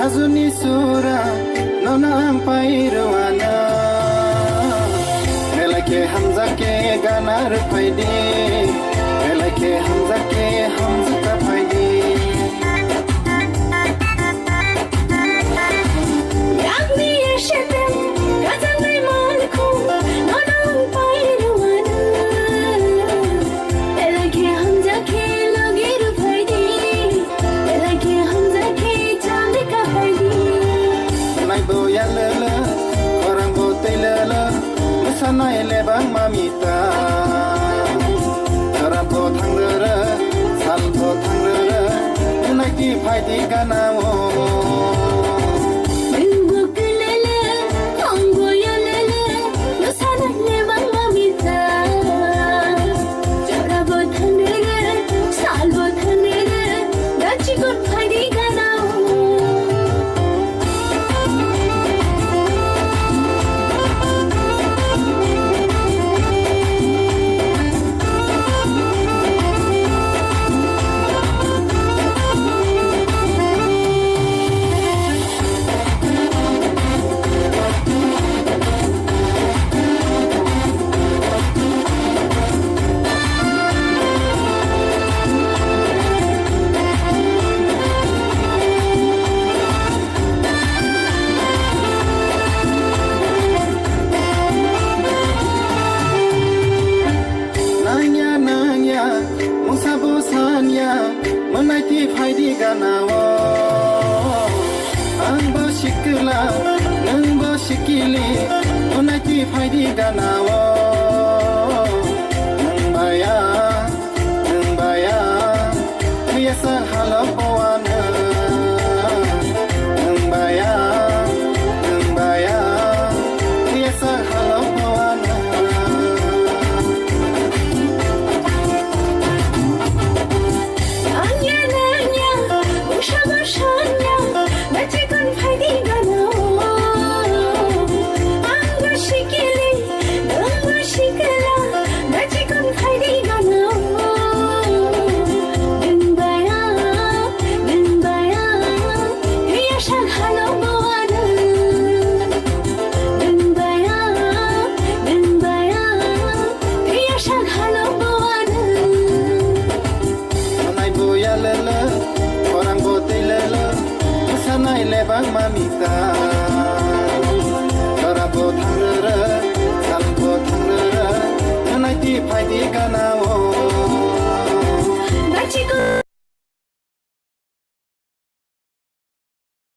Hazuni sura nona pairuana Melake hamza ke ganar paidi Melake hamza ke hamza ka paidi Yagni yeshetem gazangai malko nona pairuana Melake hamza ke lagir paidi Melake hamza ke chandi ka paidi Nai bo yalala orang bo telala Musanai lebang mamita Sarap bo thanglera sal bo thanglera Nai ki phaidi ganawo Bingo kulele kongo yalele Musana lebang mamita Jarabo thanere salbo thanere Dachi gur phaidi ganao Menaiki phaidi ganawo Angbo shikila nangbo shikili Menaiki phaidi ganawo Nangbaya Biasa halapawana Nangbaya Biasa halapawana Orang botelele, sana lebang mamita.